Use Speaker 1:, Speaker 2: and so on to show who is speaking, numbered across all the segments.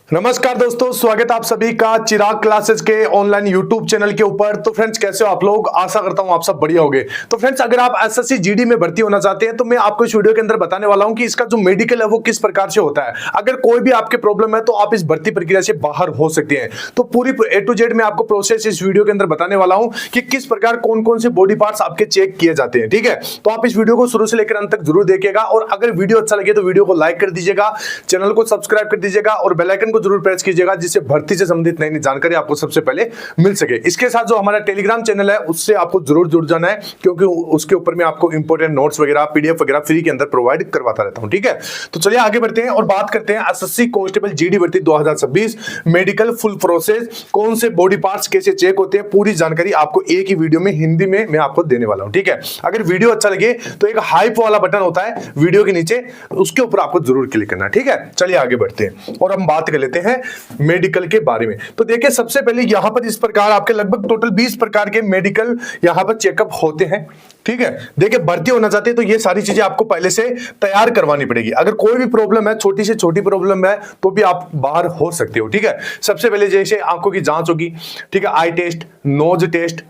Speaker 1: नमस्कार दोस्तों, स्वागत आप सभी का चिराग क्लासेस के ऑनलाइन यूट्यूब चैनल के ऊपर। तो फ्रेंड्स, कैसे हो आप लोग? आशा करता हूं आप सब बढ़िया होंगे। तो फ्रेंड्स, अगर आप एसएससी जीडी में भर्ती होना चाहते हैं तो मैं आपको इस वीडियो के अंदर बताने वाला हूं कि इसका जो मेडिकल है वो किस प्रकार से होता है। अगर कोई भी आपके प्रॉब्लम है तो आप इस भर्ती प्रक्रिया से बाहर हो सकते हैं। तो पूरी ए टू जेड में आपको प्रोसेस इस वीडियो के अंदर बताने वाला हूं कि किस प्रकार कौन कौन से बॉडी पार्ट्स आपके चेक किए जाते हैं। ठीक है, तो आप इस वीडियो को शुरू से लेकर अंत तक जरूर देखिएगा और अगर वीडियो अच्छा लगे तो वीडियो को लाइक कर दीजिएगा, चैनल को सब्सक्राइब कर दीजिएगा और बेल आइकन को जरूर प्रेस कीजिएगा जिससे भर्ती से संबंधित नई नई जानकारी आपको सबसे पहले मिल सके। इसके साथ जो हमारा टेलीग्राम चैनल है उससे आपको जरूर जुड़ जाना है, क्योंकि उसके ऊपर मैं आपको इंपॉर्टेंट नोट्स वगैरह, पीडीएफ वगैरह फ्री के अंदर प्रोवाइड करवाता रहता हूं। ठीक है, तो चलिए आगे बढ़ते हैं और बात करते हैं एसएससी कांस्टेबल जीडी भर्ती 2026 मेडिकल फुल प्रोसेस, कौन से बॉडी पार्ट्स कैसे चेक होते हैं, पूरी जानकारी आपको एक ही वीडियो में हिंदी में मैं आपको देने वाला हूं। ठीक है, अगर वीडियो अच्छा लगे तो एक हाइप वाला बटन होता है वीडियो के नीचे, उसके ऊपर आपको जरूर क्लिक करना है। ठीक है, चलिए आगे बढ़ते हैं और हम बात कर लेते हैं मेडिकल के बारे में। तो देखिए, सबसे पहले यहां पर इस प्रकार आपके लगभग टोटल 20 प्रकार के मेडिकल यहां पर चेकअप होते हैं। ठीक है, देखिए भर्ती होना चाहते हैं तो ये सारी चीजें आपको पहले से तैयार करवानी पड़ेगी। अगर कोई भी प्रॉब्लम है, छोटी से छोटी प्रॉब्लम है, तो भी आप बाहर हो सकते हो। ठीक है, सबसे पहले जैसे आंखों की जांच होगी, ठीक है, eye test, nose test,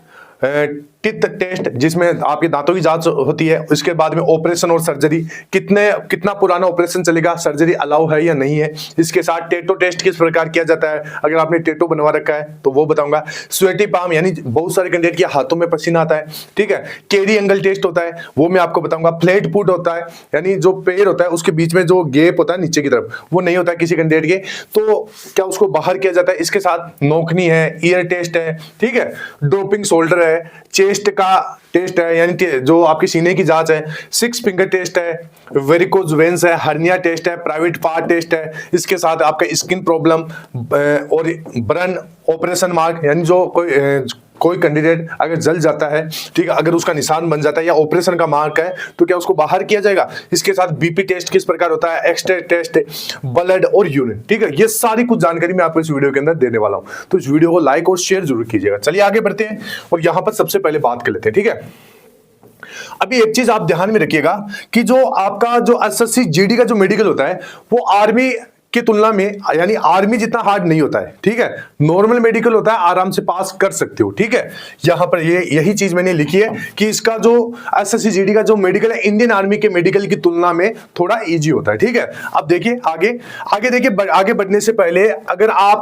Speaker 1: teeth test जिसमें आपके दांतों की जांच होती है। उसके बाद में ऑपरेशन और सर्जरी, कितना पुराना ऑपरेशन चलेगा, सर्जरी अलाउ है या नहीं है। इसके साथ टेटो टेस्ट किस प्रकार किया जाता है, अगर आपने टेटो बनवा रखा है तो वो बताऊंगा। स्वेटी पाम यानी बहुत सारे कैंडिडेट के हाथों में पसीना आता है। ठीक है, केरी एंगल टेस्ट होता है, वो मैं आपको बताऊंगा। फ्लैट फुट होता है, यानी जो पैर होता है उसके बीच में जो गैप होता है नीचे की तरफ, वो नहीं होता है किसी कैंडिडेट के, तो क्या उसको बाहर किया जाता है। इसके साथ नोकनी है, ईयर टेस्ट है, ठीक है, ड्रॉपिंग शोल्डर है, चेस्ट का टेस्ट है यानी जो आपकी सीने की जांच है, 6 फिंगर टेस्ट है, वेरिकोज वेन्स है, हर्निया टेस्ट है, प्राइवेट पार्ट टेस्ट है। इसके साथ आपका स्किन प्रॉब्लम और बर्न ऑपरेशन मार्क, यानी जो कोई कैंडिडेट अगर जल जाता है, ठीक है, अगर उसका निशान बन जाता है या ऑपरेशन का मार्क है तो क्या उसको बाहर किया जाएगा। इसके साथ बीपी टेस्ट किस प्रकार होता है, एक्सरे टेस्ट, ब्लड और यूरिन। ठीक है, ये सारी कुछ जानकारी मैं आपको इस वीडियो के अंदर देने वाला हूं, तो इस वीडियो को लाइक और शेयर जरूर कीजिएगा। चलिए आगे बढ़ते हैं और यहां पर सबसे पहले बात कर लेते हैं। ठीक है, अभी एक चीज आप ध्यान में रखिएगा कि जो आपका जो एसएससी जीडी का जो मेडिकल होता है वो आर्मी की तुलना में, यानी आर्मी जितना हार्ड नहीं होता है। ठीक है, नॉर्मल मेडिकल होता है, आराम से पास कर सकते हो। ठीक है, यहां पर यही चीज मैंने लिखी है कि इसका जो एसएससी जीडी का जो मेडिकल है इंडियन आर्मी के मेडिकल की तुलना में थोड़ा इजी होता है। ठीक है, अब देखिए आगे देखिए, आगे बढ़ने से पहले अगर आप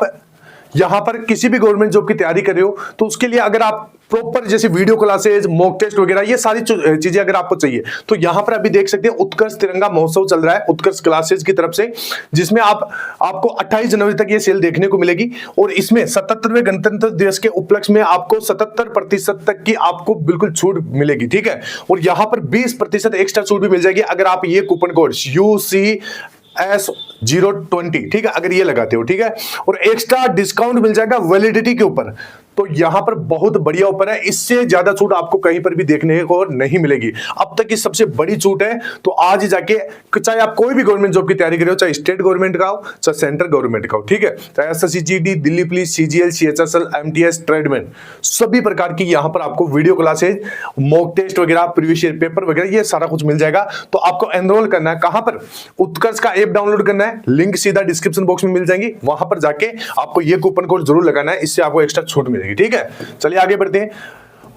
Speaker 1: यहां पर किसी भी गवर्नमेंट जॉब की तैयारी कर रहे हो तो उसके लिए अगर आप प्रॉपर जैसे वीडियो क्लासेस, मॉक टेस्ट वगैरह, ये सारी चीजें अगर आपको चाहिए तो यहां पर अभी देख सकते हैं उत्कर्ष तिरंगा महोत्सव चल रहा है उत्कर्ष क्लासेस की तरफ से, जिसमें आपको 28 जनवरी तक ये सेल देखने को मिलेगी और इसमें 77वें गणतंत्र दिवस के उपलक्ष्य में आपको 77% तक की आपको बिल्कुल छूट मिलेगी। ठीक है, और यहां पर 20% एक्स्ट्रा छूट भी मिल जाएगी अगर आप ये कूपन कोड UCS020, ठीक है, अगर ये लगाते हो। ठीक है, और एक्स्ट्रा डिस्काउंट मिल जाएगा वैलिडिटी के ऊपर। तो यहां पर बहुत बढ़िया ऑफर है, इससे ज्यादा छूट आपको कहीं पर भी देखने को नहीं मिलेगी। अब तक की सबसे बड़ी छूट है, तो आज ही जाके, चाहे आप कोई भी गवर्नमेंट जॉब की तैयारी कर रहे हो, चाहे स्टेट गवर्नमेंट का हो चाहे सेंट्रल गवर्नमेंट का हो, ठीक है, चाहे SSC GD, Delhi police, CGL, CHSL, MTS, tradesman, सभी प्रकार की यहां पर आपको वीडियो क्लासेज, मॉक टेस्ट वगैरह, प्रीवियस ईयर पेपर वगैरह, ये सारा कुछ मिल जाएगा। तो आपको एनरोल करना है कहां पर, उत्कर्ष का ऐप डाउनलोड करना है, लिंक सीधा डिस्क्रिप्शन बॉक्स में मिल जाएंगी, वहां पर जाके आपको ये कूपन कोड जरूर लगाना है, इससे आपको एक्स्ट्रा छूट मिलेगी। ठीक है, चलिए आगे बढ़ते हैं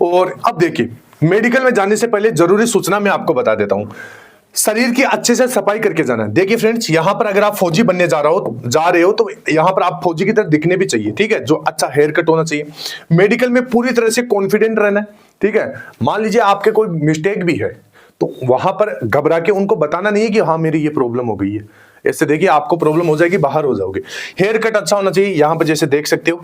Speaker 1: और अब देखिए, मेडिकल में जाने से पहले जरूरी सूचना मैं आपको बता देता हूं, शरीर की अच्छे से सफाई करके जाना है। देखिए फ्रेंड्स, यहां पर अगर आप फौजी बनने जा रहे हो तो यहां पर आप फौजी की तरह दिखने भी चाहिए। ठीक है, जो अच्छा हेयर कट होना चाहिए, मेडिकल में पूरी तरह से कॉन्फिडेंट रहना है। ठीक है, मान लीजिए आपके कोई मिस्टेक भी है तो वहां पर घबरा के उनको बताना नहीं है कि हाँ मेरी ये प्रॉब्लम हो गई है, इससे देखिए आपको प्रॉब्लम हो जाएगी, बाहर हो जाओगे। हेयर कट अच्छा होना चाहिए, यहां पर जैसे देख सकते हो।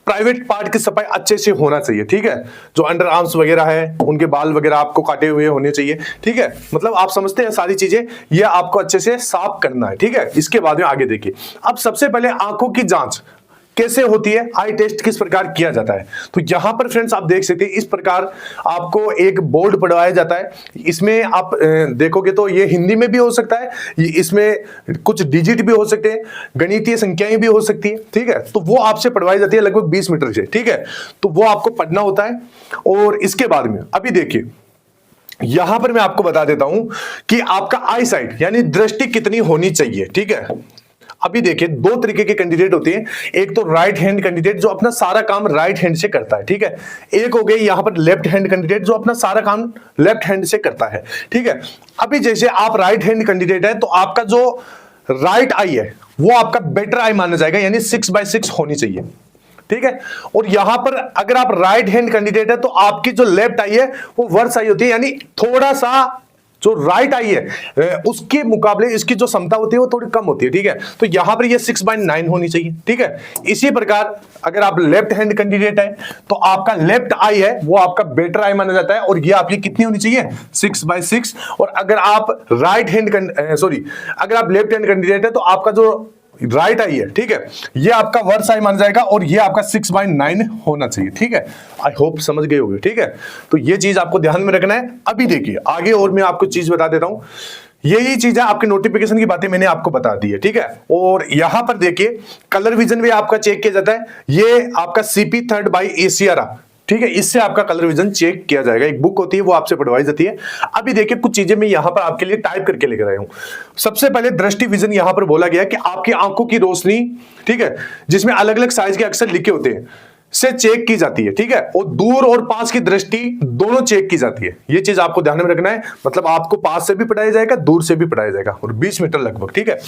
Speaker 1: प्राइवेट पार्ट की सफाई अच्छे से होना चाहिए। ठीक है, जो अंडर आर्म्स वगैरह है, उनके बाल वगैरह आपको काटे हुए होने चाहिए। ठीक है, मतलब आप समझते हैं सारी चीजें, ये आपको अच्छे से साफ करना है। ठीक है, इसके बाद में आगे देखिए, अब सबसे पहले आंखों की जांच कैसे होती है, आई टेस्ट किस प्रकार किया जाता है। तो यहां पर फ्रेंड्स आप देख सकते हैं, इस प्रकार आपको एक बोर्ड पढ़वाया जाता है। इसमें आप देखोगे तो ये हिंदी में भी हो सकता है, इसमें कुछ डिजिट भी हो सकते हैं, गणितीय संख्याएं भी हो सकती है। ठीक है, तो वो आपसे पढ़वाई जाती है लगभग 20 मीटर से। ठीक है, तो वो आपको पढ़ना होता है। और इसके बाद में अभी देखिए, यहां पर मैं आपको बता देता हूं कि आपका आई साइट यानी दृष्टि कितनी होनी चाहिए। ठीक है, अभी देखिए दो तरीके के कैंडिडेट होते हैं, एक तो राइट हैंड कैंडिडेट जो अपना सारा काम राइट हैंड से करता है, ठीक है। एक हो गई यहां पर लेफ्ट हैंड कैंडिडेट जो अपना सारा काम लेफ्ट हैंड से करता है, ठीक है। अभी जैसे आप राइट हैंड कैंडिडेट है तो आपका जो राइट आई है वो आपका बेटर आई माना जाएगा, यानी 6/6 होनी चाहिए, ठीक है। और यहां पर अगर आप राइट हैंड कैंडिडेट है तो आपकी जो लेफ्ट आई है वो वर्स आई होती है, यानी थोड़ा सा जो राइट आई है उसके मुकाबले इसकी जो क्षमता होती है वो थोड़ी कम होती है, ठीक है। तो यहां पर ये 6/9 होनी चाहिए, ठीक है। इसी प्रकार अगर आप लेफ्ट हैंड कैंडिडेट है तो आपका लेफ्ट आई है वो आपका बेटर आई माना जाता है, और ये आपकी कितनी होनी चाहिए 6/6। और अगर आप अगर आप लेफ्ट हैंड कैंडिडेट है तो आपका जो राइट आई है, ठीक है, ये आपका वर्स आई मान जाएगा और ये आपका 6/9 होना चाहिए, ठीक है। आई होप समझ गए होंगे, ठीक है। तो ये चीज आपको ध्यान में रखना है। अभी देखिए आगे और मैं आपको चीज बता देता हूं, यही चीज है आपके नोटिफिकेशन की बातें मैंने आपको बता दी है, ठीक है। और यहां पर देखिए कलर विजन भी आपका चेक किया जाता है, ये आपका CP 3rd बाई ACRA, ठीक है, इससे आपका कलर विजन चेक किया जाएगा। एक बुक होती है वो आपसे पढ़वाई जाती है। अभी देखिए कुछ चीजें मैं यहां पर आपके लिए टाइप करके लेकर आया हूं। सबसे पहले दृष्टि विजन यहां पर बोला गया कि आपकी आंखों की रोशनी, ठीक है, जिसमें अलग अलग साइज के अक्षर लिखे होते हैं से चेक की जाती है, ठीक है। और दूर और पास की दृष्टि दोनों चेक की जाती है। ये चीज आपको ध्यान में रखना है, मतलब आपको पास से भी पढ़ाया जाएगा दूर से भी पढ़ाया जाएगा, और 20 मीटर लगभग, ठीक है।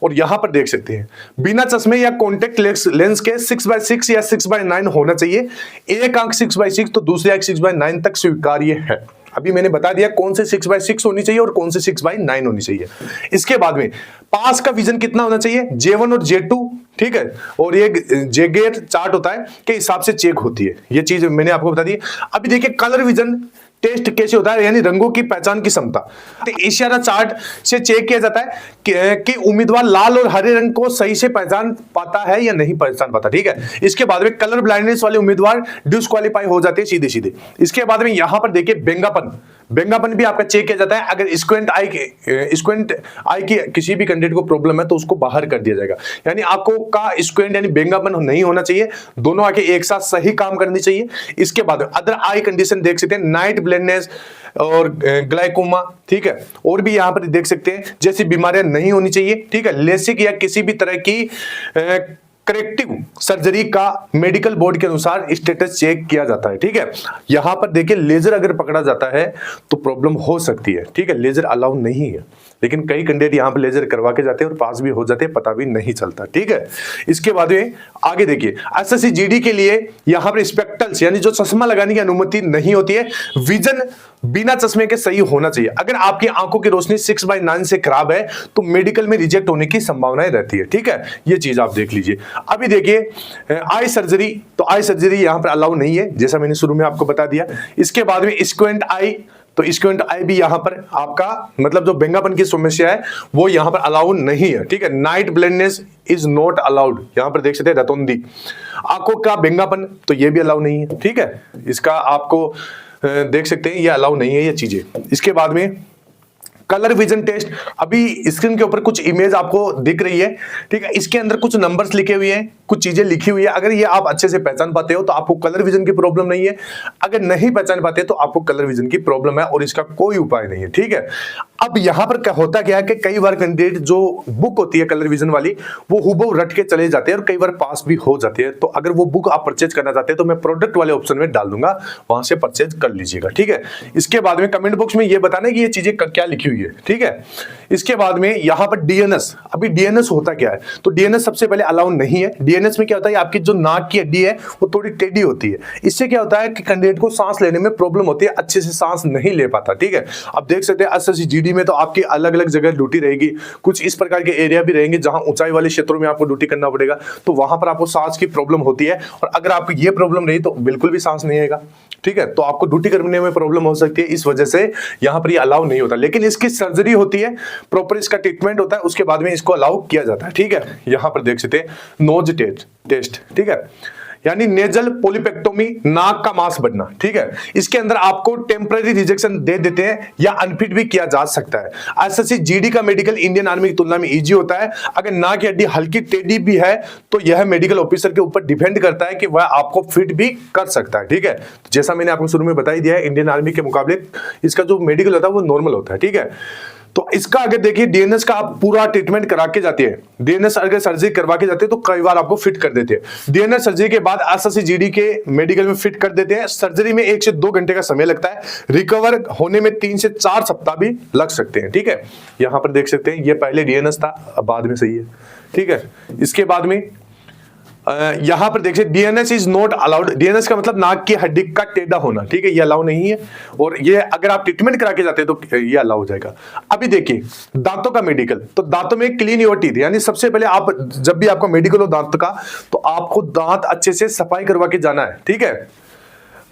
Speaker 1: और यहां पर देख सकते हैं बिना चश्मे या कॉन्टेक्ट लेंस के 6/6 या 6/9 होना चाहिए। एक आंख 6/6 तो दूसरी आंख 6/9 तक स्वीकार्य है। अभी मैंने बता दिया कौन से 6/6 होनी चाहिए और कौन से 6/9 होनी चाहिए। इसके बाद में पास का विजन कितना होना चाहिए, J1 और J2, ठीक है। और ये जेगेट चार्ट होता है के हिसाब से चेक होती है, ये चीज मैंने आपको बता दी। अभी देखिए कलर विजन टेस्ट कैसे होता है, यानी रंगों की पहचान की क्षमता। तो इशारा चार्ट से चेक किया जाता है कि उम्मीदवार लाल और हरे रंग को सही से पहचान पाता है या नहीं पहचान पाता, ठीक है। इसके बाद में कलर ब्लाइंडनेस वाले उम्मीदवार डिस्क्वालीफाई हो जाते हैं सीधे सीधे। इसके बाद में यहां पर देखिए बेंगापन भी आपका चेक किया जाता है। अगर स्क्वेंट आई की किसी भी कैंडिडेट को प्रॉब्लम है तो उसको बाहर कर दिया जाएगा, यानी आंखों का स्क्वेंट यानी बेंगापन नहीं होना चाहिए, दोनों आंखें एक साथ सही काम करनी चाहिए। इसके बाद अदर आई कंडीशन देख सकते हैं, नाइट ब्लाइंडनेस और ग्लाइकोमा, ठीक है, और भी यहां पर देख सकते हैं जैसी बीमारियां नहीं होनी चाहिए, ठीक है। लेसिक या किसी भी तरह की करेक्टिव सर्जरी का मेडिकल बोर्ड के अनुसार स्टेटस चेक किया जाता है, ठीक है। यहां पर देखिए लेजर अगर पकड़ा जाता है तो प्रॉब्लम हो सकती है, ठीक है। लेजर अलाउ नहीं है, लेकिन कई कैंडिडेट यहां पर लेजर करवा के जाते हैं और पास भी हो जाते हैं, पता भी नहीं चलता, ठीक है। इसके बाद में आगे देखिए SSC GD के लिए यहां पर स्पेक्टल्स यानी जो चश्मा लगाने की अनुमति नहीं होती है। विजन बिना चश्मे के सही होना चाहिए। अगर आपकी आंखों की रोशनी 6/9 से खराब है तो मेडिकल में रिजेक्ट होने की संभावनाएं रहती है, ठीक है। ये चीज आप देख लीजिए। अभी देखिए आई सर्जरी, तो आई सर्जरी यहां पर अलाउ नहीं है, जैसा मैंने शुरू में आपको बता दिया। इसके बाद में स्क्वेंट आई, तो स्क्वेंट आई भी यहां पर आपका मतलब जो बेंगापन की समस्या है वो यहां पर अलाउ नहीं है, ठीक है। Night blindness is not allowed, यहां पर देख सकते हैं रतौंधी आंखों का बेंगापन, तो ये भी अलाउ नहीं है, ठीक है। इसका आपको देख सकते हैं ये अलाउ नहीं है ये चीजें। इसके बाद में कलर विजन टेस्ट, अभी स्क्रीन के ऊपर कुछ इमेज आपको दिख रही है, ठीक है। इसके अंदर कुछ नंबर्स लिखे हुए हैं, कुछ चीजें लिखी हुई है। अगर ये आप अच्छे से पहचान पाते हो तो आपको कलर विजन की प्रॉब्लम नहीं है, अगर नहीं पहचान पाते तो आपको कलर विजन की प्रॉब्लम है और इसका कोई उपाय नहीं है, ठीक है। अब यहां पर क्या होता क्या है कि कई बार कैंडिडेट जो बुक होती है कलर विजन वाली वो हुबहू रट के चले जाते हैं और कई बार पास भी हो जाती है। तो अगर वो बुक आप परचेज करना चाहते हैं तो मैं प्रोडक्ट वाले ऑप्शन में डाल दूंगा, वहां से परचेज कर लीजिएगा, ठीक है। इसके बाद में कमेंट बॉक्स में ये बताना कि ये चीजें क्या लिखी हुई है, ठीक है। इसके बाद में यहां पर DNS, अभी DNS होता क्या है, तो DNS सबसे पहले अलाउ नहीं है। DNS में क्या होता है, आपकी जो नाक की हड्डी है वो थोड़ी टेढ़ी होती है, इससे क्या होता है कि कैंडिडेट को सांस लेने में प्रॉब्लम होती है, अच्छे से सांस नहीं ले पाता, ठीक है। अब देख सकते हैं SSC GD में तो आपकी अलग अलग जगह ड्यूटी रहेगी, कुछ इस प्रकार के एरिया भी रहेंगे जहां ऊंचाई वाले क्षेत्रों में आपको ड्यूटी करना पड़ेगा, तो वहां पर आपको सांस की प्रॉब्लम होती है। और अगर आपको ये प्रॉब्लम रही तो बिल्कुल भी सांस नहीं आएगा, ठीक है। तो आपको ड्यूटी करने में प्रॉब्लम हो सकती है, इस वजह से यहां पर ये अलाउ नहीं होता। लेकिन इसकी सर्जरी होती है, प्रॉपर इसका ट्रीटमेंट होता है, उसके बाद में इसको अलाउ किया जाता है, ठीक है। यहां पर देख सकते हैं नोज टेस्ट, ठीक है, यानी नेजल पोलिपेक्टोमी, नाक का मांस बढ़ना, ठीक है। इसके अंदर आपको टेम्पररी रिजेक्शन दे देते हैं या अनफिट भी किया जा सकता है। SSC GD का मेडिकल इंडियन आर्मी की तुलना में इजी होता है। अगर नाक की हड्डी हल्की टेढ़ी भी है तो यह मेडिकल ऑफिसर के ऊपर डिपेंड करता है कि वह आपको फिट भी कर सकता है, ठीक है। तो जैसा मैंने आपको शुरू में बता ही दिया है, इंडियन आर्मी के मुकाबले इसका जो मेडिकल होता है वो नॉर्मल होता है, ठीक है। तो इसका अगर देखिए डीएनएस का आप पूरा ट्रीटमेंट करा के जाते हैं, डीएनएस अगर सर्जरी करवा के जाते हैं तो कई बार आपको फिट कर देते हैं। डीएनएस सर्जरी के बाद एसएससी जीडी के मेडिकल में फिट कर देते हैं। सर्जरी में 1 से 2 घंटे का समय लगता है, रिकवर होने में 3 से 4 सप्ताह भी लग सकते हैं। ठीक है, यहां पर देख सकते हैं ये पहले डीएनएस था, अब बाद में सही है। ठीक है, इसके बाद में यहां पर देखिए DNS is not allowed. DNS का मतलब नाक की हड्डी का टेढ़ा होना, ठीक है, ये अलाउ नहीं है। और ये अगर आप ट्रीटमेंट करा के जाते हैं तो ये अलाउ हो जाएगा। अभी देखिए दांतों का मेडिकल, तो दांतों में क्लीन योर टीथ, यानी सबसे पहले आप जब भी आपका मेडिकल हो दांत का, तो आपको दांत अच्छे से सफाई करवा के जाना है। ठीक है,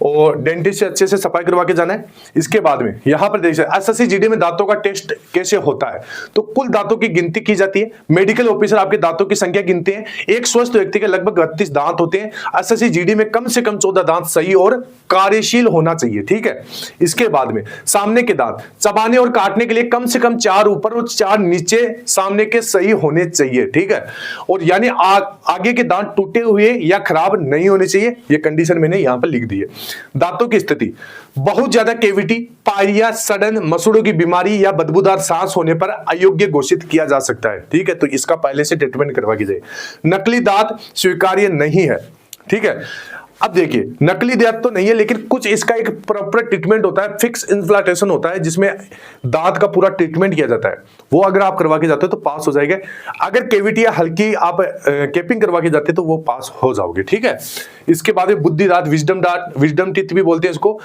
Speaker 1: और डेंटिस्ट से अच्छे से सफाई करवा के जाना है। इसके बाद में यहां पर देखिए एसएससी जीडी में दांतों का टेस्ट कैसे होता है, तो कुल दांतों की गिनती की जाती है। मेडिकल ऑफिसर आपके दांतों की संख्या गिनते हैं। एक स्वस्थ व्यक्ति के लगभग 32 दांत होते हैं। एसएससी जीडी में कम से कम 14 दांत सही और कार्यशील होना चाहिए। ठीक है, इसके बाद में सामने के दांत चबाने और काटने के लिए कम से कम 4 ऊपर और 4 नीचे सामने के सही होने चाहिए। ठीक है, और यानी आगे के दांत टूटे हुए या खराब नहीं होने चाहिए। ये कंडीशन मैंने यहां पर लिख दी है। दांतों की स्थिति, बहुत ज्यादा केविटी, पायरिया, सड़न, मसूड़ों की बीमारी या बदबूदार सांस होने पर अयोग्य घोषित किया जा सकता है। ठीक है, तो इसका पहले से ट्रीटमेंट करवा की जाए। नकली दांत स्वीकार्य नहीं है। ठीक है, अब देखिए नकली दांत तो नहीं है, लेकिन कुछ इसका एक प्रॉपर ट्रीटमेंट होता है, फिक्स इम्प्लांटेशन होता है, जिसमें दांत का पूरा ट्रीटमेंट किया जाता है। वो अगर आप करवा के जाते हो तो पास हो जाएगा। अगर केविटी या हल्की आप केपिंग करवा के जाते हो तो वो पास हो जाओगे। ठीक है, इसके बाद बुद्धि दांत, विजडम टीथ भी बोलते हैं इसको,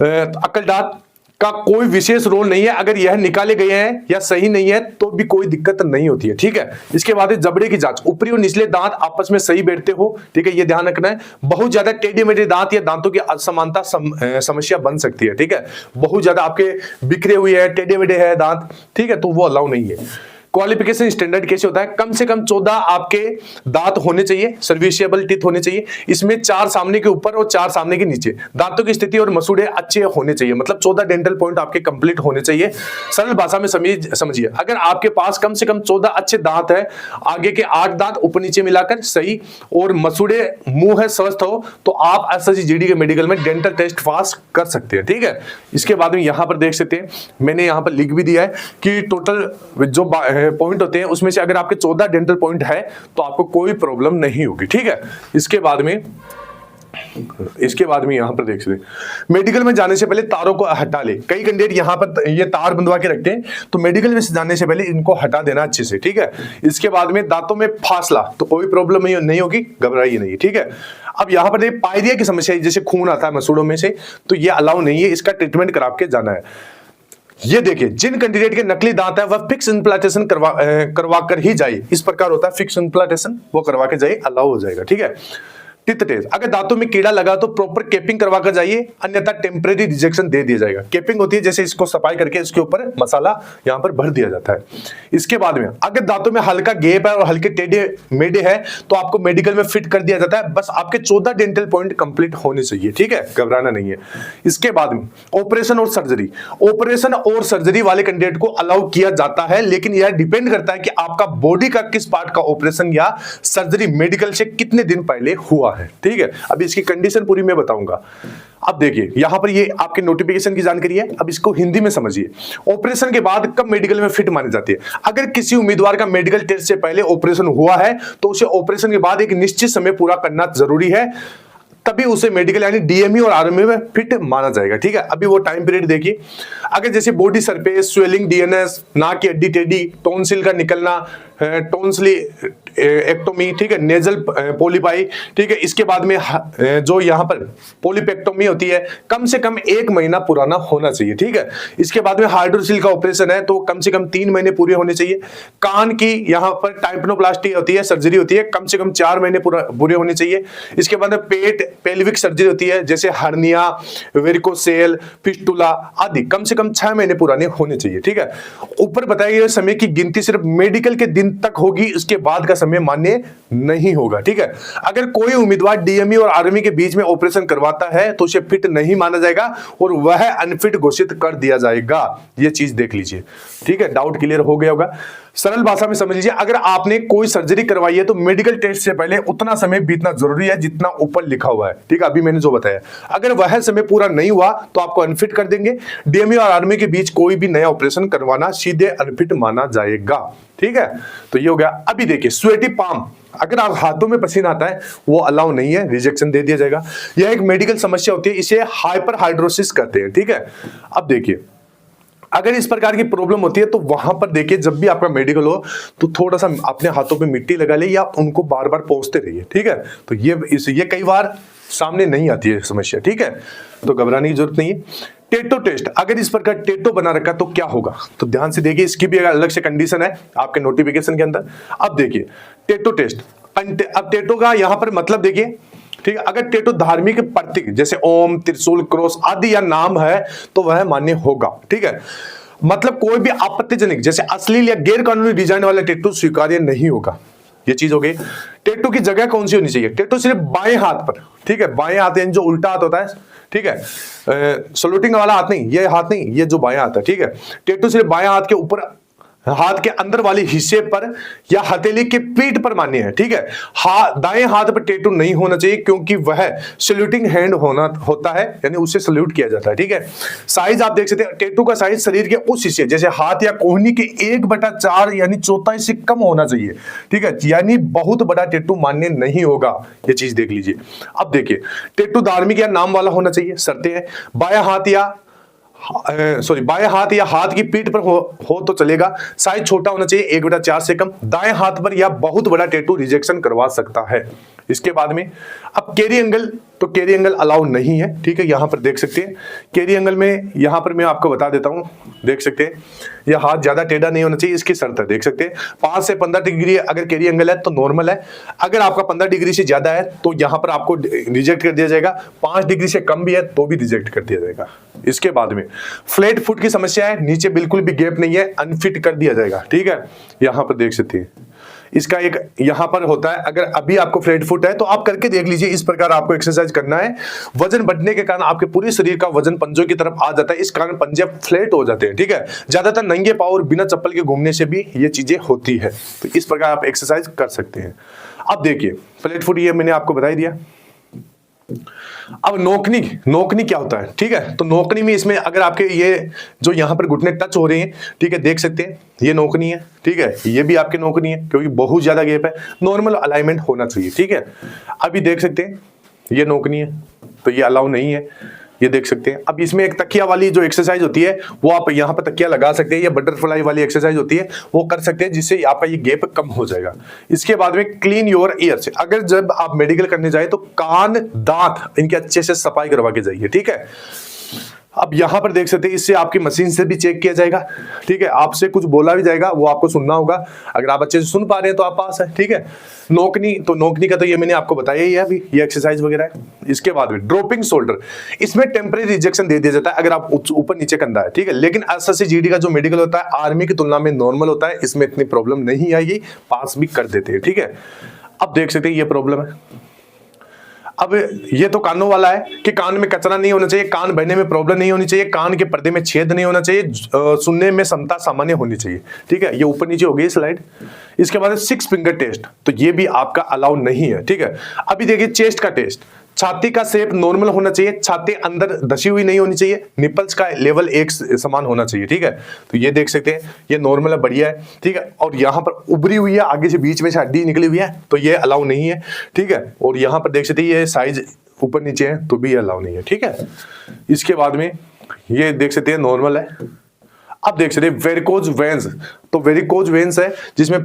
Speaker 1: अकल दांत का कोई विशेष रोल नहीं है। अगर यह निकाले गए हैं या सही नहीं है तो भी कोई दिक्कत नहीं होती है। ठीक है, इसके बाद जबड़े की जांच, ऊपरी और निचले दांत आपस में सही बैठते हो। ठीक है, ये ध्यान रखना है। बहुत ज्यादा टेढ़े मेढ़े दांत या दांतों की असमानता समस्या बन सकती है। ठीक है, बहुत ज्यादा आपके बिखरे हुए हैं, टेढ़े मेढ़े हैं दांत, ठीक है, तो वो अलाउ नहीं है। क्वालिफिकेशन स्टैंडर्ड कैसे होता है, कम से कम 14 आपके दांत होने चाहिए, सर्विसेबल टीथ होने चाहिए। इसमें 4 सामने के ऊपर और 4 सामने के नीचे। दांतों की स्थिति और मसूड़े अच्छे होने चाहिए, मतलब 14 डेंटल पॉइंट आपके कंप्लीट होने चाहिए। सरल भाषा में समझिए, अगर आपके पास कम से कम 14 अच्छे दांत है, आगे के 8 दांत ऊपर नीचे मिलाकर सही, और मसूड़े मुंह है स्वस्थ हो, तो आप एसएससी जीडी के मेडिकल में डेंटल टेस्ट पास कर सकते हैं। ठीक है, इसके बाद में यहां पर देख सकते हैं, मैंने यहां पर लिख भी दिया है कि टोटल जो पॉइंट होते हैं उसमें से अगर आपके 14 डेंटल पॉइंट है तो आपको कोई प्रॉब्लम नहीं होगी। ठीक है, इसके बाद में यहां पर देख सकते हैं, मेडिकल में जाने से पहले तारों को हटा ले। कई कैंडिडेट यहां पर ये तार बंधवा के रखते हैं, तो मेडिकल में जाने से पहले इनको हटा देना अच्छे से। ठीक है, इसके बाद में दांतों में फासला, तो कोई प्रॉब्लम नहीं होगी, घबराइए नहीं। ठीक है, अब यहां पर पायरिया की समस्या, जैसे खून आता है मसूड़ों में से, तो ये अलाउ नहीं है, इसका ट्रीटमेंट करा के जाना है। ये देखिए जिन कैंडिडेट के नकली दांत है वह फिक्स इम्प्लांटेशन करवा कर ही जाए। इस प्रकार होता है फिक्स इम्प्लांटेशन, वो करवा के जाइए, अलाउ हो जाएगा। ठीक है, टिथ टेस्ट, अगर दांतों में कीड़ा लगा तो प्रॉपर केपिंग करवा कर जाइए, अन्यथा टेम्परेरी रिजेक्शन दे दिया जाएगा। केपिंग होती है जैसे इसको सफाई करके इसके ऊपर मसाला यहां पर भर दिया जाता है। इसके बाद में अगर दांतों में हल्का गैप है और हल्के टेढ़े मेढ़े है तो आपको मेडिकल में फिट कर दिया जाता है। बस आपके 14 डेंटल पॉइंट कंप्लीट होने चाहिए। ठीक है, घबराना नहीं है। इसके बाद में ऑपरेशन और सर्जरी, ऑपरेशन और सर्जरी वाले कैंडिडेट को अलाउ किया जाता है, लेकिन यह डिपेंड करता है कि आपका बॉडी का किस पार्ट का ऑपरेशन या सर्जरी मेडिकल से कितने दिन पहले हुआ है। ठीक है, अब इसकी कंडीशन पूरी मैं बताऊंगा। अब देखिए यहां पर ये आपके नोटिफिकेशन की जानकारी है, अब इसको हिंदी में समझिए। ऑपरेशन के बाद कब मेडिकल में फिट मानी जाती है, अगर किसी उम्मीदवार का मेडिकल टेस्ट से पहले ऑपरेशन हुआ है तो उसे ऑपरेशन के बाद एक निश्चित समय पूरा करना जरूरी है, तभी उसे मेडिकल यानी डीएमई और आरएमई में फिट माना जाएगा। ठीक है, अभी वो टाइम पीरियड देखिए। अगर जैसे बॉडी सरफेस स्वेलिंग, डीएनएस, नाक की हड्डी टेढ़ी, टॉन्सिल का निकलना, टॉन्सिल एक्टोमी, ठीक है, नेजल पॉलीपाई, ठीक है, इसके बाद में जो यहाँ पर पॉलीपेक्टोमी होती है, कम से कम 1 महीना पुराना होना चाहिए। ठीक है, इसके बाद में हाइड्रोसिल का ऑपरेशन है तो कम से कम 3 महीने पूरे होने चाहिए। कान की यहाँ पर टाइम्पेनोप्लास्टी होती है, सर्जरी होती है, कम से कम 4 महीने पूरे होने चाहिए। इसके बाद पेट पेल्विक सर्जरी होती है, जैसे हर्निया, वेरिकोसेल, फिस्टुला आदि, कम से कम 6 महीने पुराने होने चाहिए। ठीक है, ऊपर बताया गया समय की गिनती सिर्फ मेडिकल के दिन तक होगी, इसके बाद का समय मान्य नहीं होगा। ठीक है, अगर कोई उम्मीदवार डीएमई और आरएमई के बीच में ऑपरेशन करवाता है तो उसे फिट नहीं माना जाएगा और वह अनफिट घोषित कर दिया जाएगा। यह चीज देख लीजिए। ठीक है, डाउट क्लियर हो गया होगा। सरल भाषा में समझ लीजिए, अगर आपने कोई सर्जरी करवाई है तो मेडिकल टेस्ट से पहले उतना समय बीतना जरूरी है जितना ऊपर लिखा हुआ है, ठीक है, अभी मैंने जो बताया। अगर वह समय पूरा नहीं हुआ तो आपको अनफिट कर देंगे। डीएमई और आर्मी के बीच कोई भी नया ऑपरेशन करवाना सीधे अनफिट माना जाएगा, ठीक है। तो ये हो गया। अभी देखिए स्वेटी पाम, अगर आप हाथों में पसीना आता है वो अलाउ नहीं है, रिजेक्शन दे दिया जाएगा। यह एक मेडिकल समस्या होती है, इसे हाइपर हाइड्रोसिस कहते हैं, ठीक है। अब देखिए अगर इस प्रकार की प्रॉब्लम होती है तो वहां पर देखिए जब भी आपका मेडिकल हो तो थोड़ा सा अपने हाथों पे मिट्टी लगा ले या उनको बार बार पोंछते रहिए, ठीक है। तो ये कई बार सामने नहीं आती है समस्या, ठीक है, तो घबराने की जरूरत नहीं है। टेटो टेस्ट, अगर इस प्रकार टेटो बना रखा तो क्या होगा, तो ध्यान से देखिए, इसकी भी अलग से कंडीशन है आपके नोटिफिकेशन के अंदर। अब देखिए टेटो टेस्ट, अब टेटो का यहां पर मतलब देखिए, ठीक है। अगर टेटो धार्मिक प्रतीक जैसे ओम, त्रिशूल, क्रॉस आदि या नाम है तो वह मान्य होगा, ठीक है। मतलब कोई भी आपत्तिजनक जैसे अश्लील या गैर कानूनी डिजाइन वाला टेटू स्वीकार्य नहीं होगा, ये चीज हो गई। टेटू की जगह कौन सी होनी चाहिए, टेटू सिर्फ बाएं हाथ पर, ठीक है, बाएं हाथ यानी जो उल्टा हाथ होता है, ठीक है, सलूटिंग वाला हाथ नहीं, ये हाथ नहीं, ये जो बाएं हाथ है, ठीक है। टेटू सिर्फ बाएं हाथ के ऊपर, हाथ के अंदर वाले हिस्से पर या हथेली के पीठ पर मान्य है, ठीक है। दाएं हाथ पर टेटू नहीं होना चाहिए क्योंकि वह सल्यूटिंग हैंड होता है, यानी उससे सल्यूट किया जाता है, ठीक है। साइज आप देख सकते हैं, टेटू का साइज शरीर के उस हिस्से जैसे हाथ या कोहनी के 1/4 यानी चौथाई से कम होना चाहिए, ठीक है, यानी बहुत बड़ा टेटू मान्य नहीं होगा, ये चीज देख लीजिए। अब देखिए टेटू धार्मिक या नाम वाला होना चाहिए, शर्तें हैं। बाएं हाथ या हाथ की पीठ पर हो तो चलेगा। साइज छोटा होना चाहिए, 1/4 से कम। दाएं हाथ पर या बहुत बड़ा टैटू रिजेक्शन करवा सकता है। इसके बाद में अब कैरी एंगल, तो कैरी एंगल अलाउ नहीं है, ठीक है। यहां पर देख सकते हैं कैरी एंगल में, यहां पर मैं आपको बता देता हूं, देख सकते हैं यह हाथ ज्यादा टेढ़ा नहीं होना चाहिए, इसकी शर्त है, देख सकते हैं 5 से 15 डिग्री अगर कैरी एंगल है तो नॉर्मल है। अगर आपका 15 डिग्री से ज्यादा है तो यहां पर आपको रिजेक्ट कर दिया जाएगा। 5 डिग्री से कम भी है तो भी रिजेक्ट कर दिया जाएगा। इसके बाद में फ्लैट फुट की समस्या है, नीचे बिल्कुल भी गैप नहीं है, अनफिट कर दिया जाएगा, ठीक है। यहां पर देख सकते हैं इसका एक यहां पर होता है, अगर अभी आपको फ्लैट फुट है तो आप करके देख लीजिए, इस प्रकार आपको एक्सरसाइज करना है। वजन बढ़ने के कारण आपके पूरे शरीर का वजन पंजों की तरफ आ जाता है, इस कारण पंजे फ्लैट हो जाते हैं, ठीक है। ज्यादातर नंगे पांव और बिना चप्पल के घूमने से भी ये चीजें होती है, तो इस प्रकार आप एक्सरसाइज कर सकते हैं। अब देखिए फ्लैट फुट ये मैंने आपको बता दिया। अब नोकनी क्या होता है, ठीक है। तो नोकनी में इसमें अगर आपके ये जो यहां पर घुटने टच हो रहे हैं, ठीक है, देख सकते हैं ये नोकनी है, ठीक है, ये भी आपके नोकनी है क्योंकि बहुत ज्यादा गैप है, नॉर्मल अलाइनमेंट होना चाहिए, ठीक है। अभी देख सकते हैं ये नोकनी है तो ये अलाउ नहीं है, ये देख सकते हैं। अब इसमें एक तकिया वाली जो एक्सरसाइज होती है वो आप यहाँ पर तकिया लगा सकते हैं, या बटरफ्लाई वाली एक्सरसाइज होती है वो कर सकते हैं, जिससे आपका ये गैप कम हो जाएगा। इसके बाद में क्लीन योर ईयर्स, अगर जब आप मेडिकल करने जाए तो कान दांत इनके अच्छे से सफाई करवा के जाइए, ठीक है। अब यहां पर देख सकते हैं इससे आपकी मशीन से भी चेक किया जाएगा, ठीक है। आपसे कुछ बोला भी जाएगा, वो आपको सुनना होगा, अगर आप अच्छे से सुन पा रहे हैं तो आप पास है, ठीक है। नोकनी का तो ये मैंने आपको बताया ही है अभी, ये एक्सरसाइज वगैरह है। इसके बाद में ड्रॉपिंग शोल्डर, इसमें टेम्परेरी रिजेक्शन दे दिया जाता है अगर आप ऊपर नीचे कंधा है, ठीक है। लेकिन एसएससी जीडी का जो मेडिकल होता है आर्मी की तुलना में नॉर्मल होता है, इसमें इतनी प्रॉब्लम नहीं आएगी, पास भी कर देते हैं, ठीक है। अब देख सकते हैं ये प्रॉब्लम है। अब ये तो कानों वाला है कि कान में कचरा नहीं होना चाहिए, कान भरने में प्रॉब्लम नहीं होनी चाहिए, कान के पर्दे में छेद नहीं होना चाहिए, सुनने में क्षमता सामान्य होनी चाहिए, ठीक है। ये ऊपर नीचे हो गई स्लाइड। इसके बाद 6 फिंगर टेस्ट, तो ये भी आपका अलाउ नहीं है, ठीक है। अभी देखिए चेस्ट का टेस्ट, छाती का शेप नॉर्मल होना चाहिए, छाती अंदर धसी हुई नहीं होनी चाहिए, निपल्स का लेवल एक समान होना चाहिए, ठीक है। तो ये देख सकते हैं ये नॉर्मल है, बढ़िया है, ठीक है। और यहाँ पर उभरी हुई है, आगे से बीच में से हड्डी निकली हुई है तो ये अलाउ नहीं है, ठीक है। और यहाँ पर देख सकते हैं ये साइज ऊपर नीचे है तो भी ये अलाउ नहीं है, ठीक है। इसके बाद में ये देख सकते हैं नॉर्मल है। अब देख सकते हैं वेरिकोज वेन्स, तो वेरिकोज वेन्स है जिसमें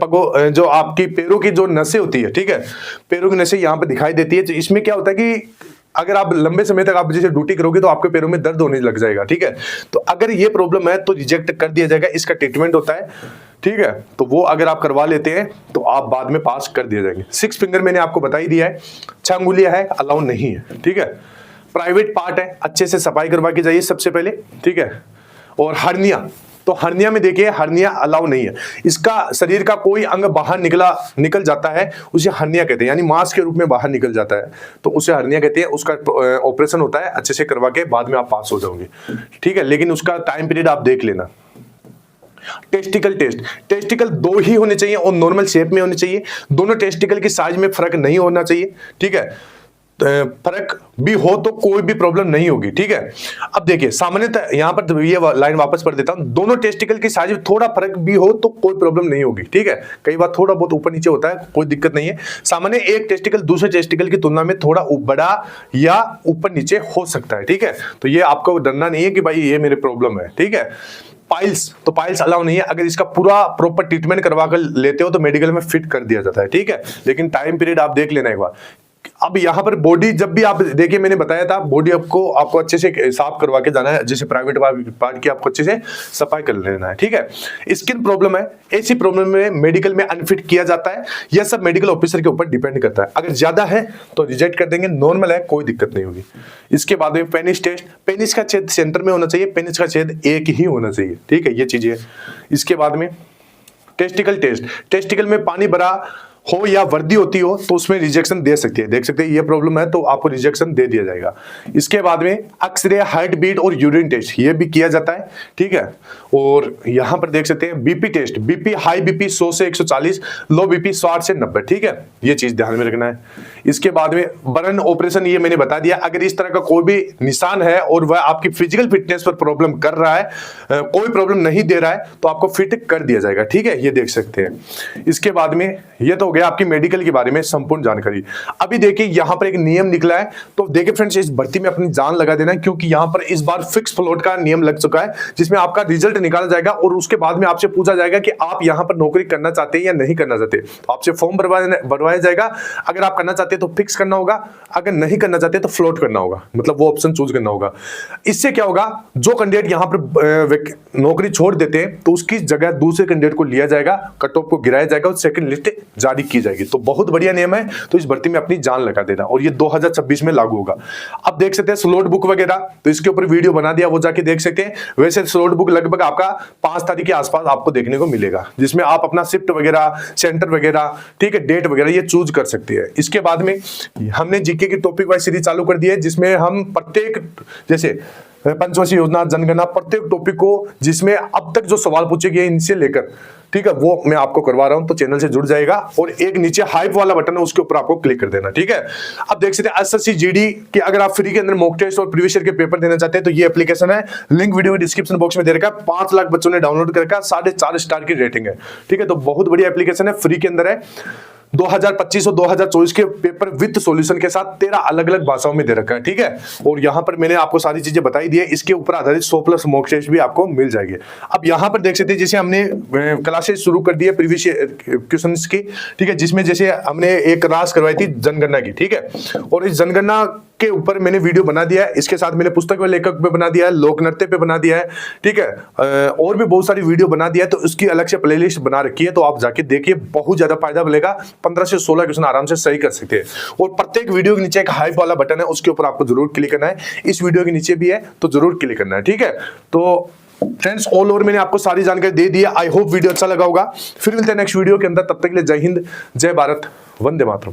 Speaker 1: जो आपकी पैरों की जो नसें होती है, ठीक है, पैरों की नसें यहाँ पे दिखाई देती है। तो इसमें क्या होता है कि अगर आप लंबे समय तक आप जैसे ड्यूटी करोगे तो आपके पैरों में दर्द होने लग जाएगा, ठीक है। तो अगर ये प्रॉब्लम है तो रिजेक्ट कर दिया जाएगा, इसका ट्रीटमेंट होता है, ठीक है। तो वो अगर आप करवा लेते हैं तो आप बाद में पास कर दिए जाएंगे। 6 फिंगर मैंने आपको बता ही दिया है, 6 अंगुलियां है, अलाउ नहीं है, ठीक है। प्राइवेट पार्ट है, अच्छे से सफाई करवा के जाइए सबसे पहले, ठीक है। और हर्निया, तो हर्निया में देखिए हर्निया अलाउ नहीं है, इसका शरीर का कोई अंग बाहर निकल जाता है उसे हर्निया कहते हैं, यानी मांस के रूप में बाहर निकल जाता है तो उसे हर्निया कहते हैं। उसका ऑपरेशन होता है, अच्छे से करवा के बाद में आप पास हो जाओगे, ठीक है। लेकिन उसका टाइम पीरियड आप देख लेना। टेस्टिकल टेस्टिकल दो ही होने चाहिए और नॉर्मल शेप में होने चाहिए। दोनों टेस्टिकल की साइज में फर्क नहीं होना चाहिए, ठीक है। फर्क भी हो तो कोई भी प्रॉब्लम नहीं होगी, ठीक है। अब देखिए सामान्यतः यहां पर ये लाइन वापस पढ़ देता हूं, दोनों टेस्टिकल की साइज में थोड़ा फर्क भी हो तो कोई प्रॉब्लम नहीं होगी, ठीक है। कई बार थोड़ा बहुत ऊपर नीचे होता है, कोई दिक्कत नहीं है। सामान्य एक टेस्टिकल दूसरे टेस्टिकल की तुलना में थोड़ा बड़ा या ऊपर नीचे हो सकता है, ठीक है। तो ये आपको डरना नहीं है कि भाई ये मेरे प्रॉब्लम है, ठीक है। पाइल्स अलाउ नहीं है। अगर इसका पूरा प्रॉपर ट्रीटमेंट करवा कर लेते हो तो मेडिकल में फिट कर दिया जाता है, ठीक है। लेकिन टाइम पीरियड आप देख लेना एक बार। अब यहां पर बॉडी जब भी आप देखिए, मैंने बताया था बॉडी आपको अच्छे से साफ करवा के जाना है, जैसे प्राइवेट पार्ट की आपको अच्छे से सफाई कर लेना है, ठीक है। स्किन प्रॉब्लम है, ऐसी प्रॉब्लम में मेडिकल में अनफिट किया जाता है। यह सब मेडिकल ऑफिसर के ऊपर डिपेंड करता है। अगर ज्यादा है तो रिजेक्ट कर देंगे, नॉर्मल है कोई दिक्कत नहीं होगी। इसके बाद में पेनिस टेस्ट, पेनिस का छेद सेंटर में होना चाहिए, पेनिस का छेद एक ही होना चाहिए, ठीक है। ये चीजें। इसके बाद में टेस्टिकल टेस्ट, टेस्टिकल में पानी भरा हो या वर्दी होती हो तो उसमें रिजेक्शन दे सकती है, देख सकते हैं ये प्रॉब्लम है तो आपको रिजेक्शन दे दिया जाएगा। इसके बाद में एक्सरे, हार्ट बीट और यूरिन टेस्ट ये भी किया जाता है, ठीक है। और यहां पर देख सकते हैं BP test, BP high BP 100 से 140, लो बीपी 60 से 90, ठीक है। ये चीज ध्यान में रखना है। इसके बाद में बर्न ऑपरेशन, ये मैंने बता दिया। अगर इस तरह का कोई भी निशान है और वह आपकी फिजिकल फिटनेस पर प्रॉब्लम कर रहा है, कोई प्रॉब्लम नहीं दे रहा है, तो आपको फिट कर दिया जाएगा, ठीक है। ये देख सकते हैं। इसके बाद में ये तो हो गया आपकी मेडिकल के बारे में संपूर्ण जानकारी। अभी देखिए यहां पर एक नियम निकला है, तो देखिए फ्रेंड्स इस भर्ती में अपनी जान लगा देना, क्योंकि यहां पर इस बार फिक्स फ्लोट का नियम लग चुका है, जिसमें आपका रिजल्ट निकाला जाएगा और उसके बाद में आपसे पूछा जाएगा कि आप यहां पर नौकरी करना चाहते हैं या नहीं करना चाहते। तो आपसे फॉर्म भरवाया जाएगा। अगर आप करना चाहते हैं तो फिक्स करना होगा, अगर नहीं करना चाहते तो फ्लोट करना होगा, मतलब वो ऑप्शन चूज करना होगा। इससे क्या होगा, जो कैंडिडेट यहां पर नौकरी छोड़ देते हैं तो उसकी जगह दूसरे कैंडिडेट को लिया जाएगा, कट ऑफ को गिराया जाएगा और सेकंड लिस्ट जारी की जाएगी। तो बहुत बढ़िया नियम है, तो इस भर्ती में अपनी जान लगा देना, और ये 2026 में लागू होगा। अब देख सकते हैं स्लॉट बुक वगैरह, तो इसके ऊपर वीडियो बना दिया, वो जाके देख सकते हैं। वैसे स्लॉट बुक लगभग आपका 5 तारीख के आसपास आपको देखने को मिलेगा, जिसमें आप अपना शिफ्ट वगैरह, सेंटर वगैरह, ठीक है, डेट वगैरह ये चूज कर सकते हैं। इसके बाद में हमने जीके की टॉपिक वाइज सीरीज चालू कर दी है, जिसमें हम प्रत्येक जैसे पंचवर्षीय योजना, जनगणना, प्रत्येक टॉपिक को जिसमें अब तक जो सवाल पूछे गए इनसे लेकर, ठीक है, वो मैं आपको करवा रहा हूं। तो चैनल से जुड़ जाएगा और एक नीचे हाइप वाला बटन है उसके ऊपर आपको क्लिक कर देना, ठीक है। अब देख सकते हैं एसएससी जीडी के अगर आप फ्री के अंदर मॉक टेस्ट और प्रीवियस ईयर के पेपर देना चाहते हैं तो ये एप्लीकेशन है, लिंक वीडियो डिस्क्रिप्शन बॉक्स में दे रखा है। 5 लाख बच्चों ने डाउनलोड कर रखा है, 4.5 स्टार की रेटिंग है, ठीक है। तो बहुत बढ़िया एप्लीकेशन है, फ्री के अंदर है। 2025 और 2024 के पेपर विद सॉल्यूशन के साथ 13 अलग अलग भाषाओं में दे रखा है, ठीक है। और यहां पर मैंने आपको सारी चीजें बताई दी है, इसके ऊपर आधारित 100+ मॉक टेस्ट भी आपको मिल जाएंगे। अब यहां पर देख सकते हैं जैसे हमने क्लासेस शुरू कर दी है प्रीवियस क्वेश्चंस की, ठीक है, जिसमें जैसे हमने एक क्लास करवाई थी जनगणना की, ठीक है। और इस जनगणना के ऊपर मैंने वीडियो बना दिया है, इसके साथ मैंने पुस्तक व लेखक पे बना दिया है, लोक नृत्य पे बना दिया है, ठीक है। और भी बहुत सारी वीडियो बना दिया है, तो उसकी अलग से प्लेलिस्ट बना रखी है, तो आप जाके देखिए, बहुत ज्यादा फायदा मिलेगा। 15 से 16 क्वेश्चन आराम से सही कर सकते हैं। और प्रत्येक वीडियो के नीचे एक हाइप वाला बटन है, उसके ऊपर आपको जरूर क्लिक करना है। इस वीडियो के नीचे भी है, तो जरूर क्लिक करना है, ठीक है। तो फ्रेंड्स ऑल ओवर मैंने आपको सारी जानकारी दे दी है। आई होप वीडियो अच्छा लगा होगा। फिर मिलते हैं नेक्स्ट वीडियो के अंदर, तब तक के लिए जय हिंद, जय भारत, वंदे मातरम।